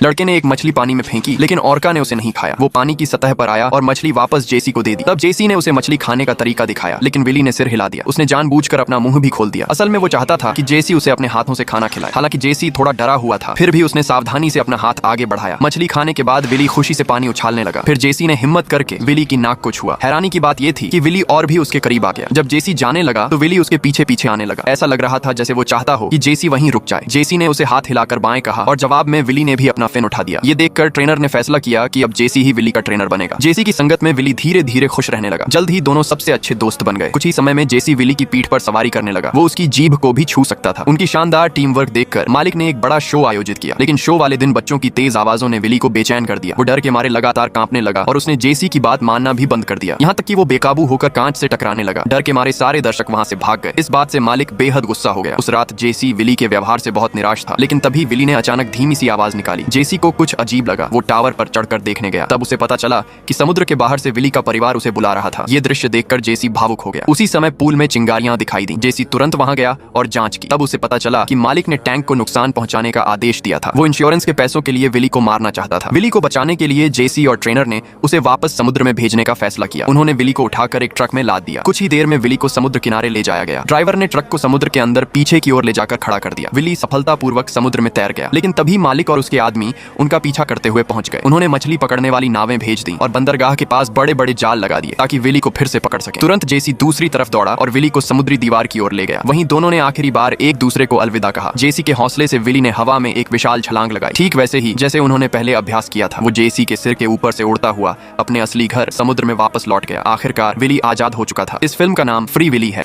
लड़के ने एक मछली पानी में फेंकी, लेकिन ऑर्का ने उसे नहीं खाया। वो पानी की सतह पर आया और मछली वापस जेसी को दे दी। तब जेसी ने उसे मछली खाने का तरीका दिखाया, लेकिन विली ने सिर हिला दिया। उसने जानबूझकर अपना मुंह भी खोल दिया। असल में वो चाहता था कि जेसी उसे अपने हाथों से खाना खिलाए। हालांकि जेसी थोड़ा डरा हुआ था, फिर भी उसने सावधानी से अपना हाथ आगे बढ़ाया। मछली खाने के बाद विली खुशी से पानी उछालने लगा। फिर जेसी ने हिम्मत करके विली की नाक को छुआ। हैरानी की बात यह थी कि विली और भी उसके करीब आ गया। जब जेसी जाने लगा तो विली उसके पीछे पीछे आने लगा। ऐसा लग रहा था जैसे वो चाहता हो कि जेसी वहीं रुक जाए। जेसी ने उसे हाथ हिलाकर बाएं कहा और जवाब में विली ने भी अपना फिन उठा दिया। ये देखकर ट्रेनर ने फैसला किया कि अब जेसी ही विली का ट्रेनर बनेगा। जेसी की संगत में विली धीरे धीरे खुश रहने लगा। जल्द ही दोनों सबसे अच्छे दोस्त बन गए। कुछ ही समय में जेसी विली की पीठ पर सवारी करने लगा। वो उसकी जीभ को भी छू सकता था। उनकी शानदार टीम वर्क देखकर मालिक ने एक बड़ा शो आयोजित किया, लेकिन शो वाले दिन बच्चों की तेज आवाजों ने विली को बेचैन कर दिया। वो डर के मारे लगातार कांपने लगा और उसने जेसी की बात मानना भी बंद कर दिया। यहाँ तक कि वो बेकाबू होकर कांच से टकराने लगा। डर के मारे सारे दर्शक वहाँ से भाग गए। इस बात से मालिक बेहद गुस्सा हो गया। उस रात जेसी विली के व्यवहार से बहुत निराश था, लेकिन तभी विली ने अचानक धीमी सी आवाज निकाली। जेसी को कुछ अजीब लगा। वो टावर पर चढ़कर देखने गया। तब उसे पता चला कि समुद्र के बाहर से विली का परिवार उसे बुला रहा था। ये दृश्य देखकर जेसी भावुक हो गया। उसी समय पूल में चिंगारियां दिखाई दी। जेसी तुरंत वहां गया और जांच की। तब उसे पता चला कि मालिक ने टैंक को नुकसान पहुंचाने का आदेश दिया था। वो इंश्योरेंस के पैसों के लिए विली को मारना चाहता था। विली को बचाने के लिए जेसी और ट्रेनर ने उसे वापस समुद्र में भेजने का फैसला किया। उन्होंने विली को उठाकर एक ट्रक में लाद दिया। कुछ ही देर में विली को समुद्र किनारे ले जाया गया। ड्राइवर ने ट्रक को समुद्र के अंदर पीछे की ओर ले जाकर खड़ा कर दिया। विली सफलतापूर्वक समुद्र में तैर गया, लेकिन तभी मालिक और उसके आदमी उनका पीछा करते हुए पहुंच गए। उन्होंने मछली पकड़ने वाली नावें भेज दी और बंदरगाह के पास बड़े बड़े जाल लगा दिए ताकि विली को फिर से पकड़ सके। तुरंत जेसी दूसरी तरफ दौड़ा और विली को समुद्री दीवार की ओर ले गया। वहीं दोनों ने आखिरी बार एक दूसरे को अलविदा कहा। जेसी के हौसले से विली ने हवा में एक विशाल छलांग लगाई, ठीक वैसे ही जैसे उन्होंने पहले अभ्यास किया था। वो जेसी के सिर के ऊपर से उड़ता हुआ अपने असली घर समुद्र में वापस लौट गया। आखिरकार विली आजाद हो चुका था। इस फिल्म का नाम फ्री विली है।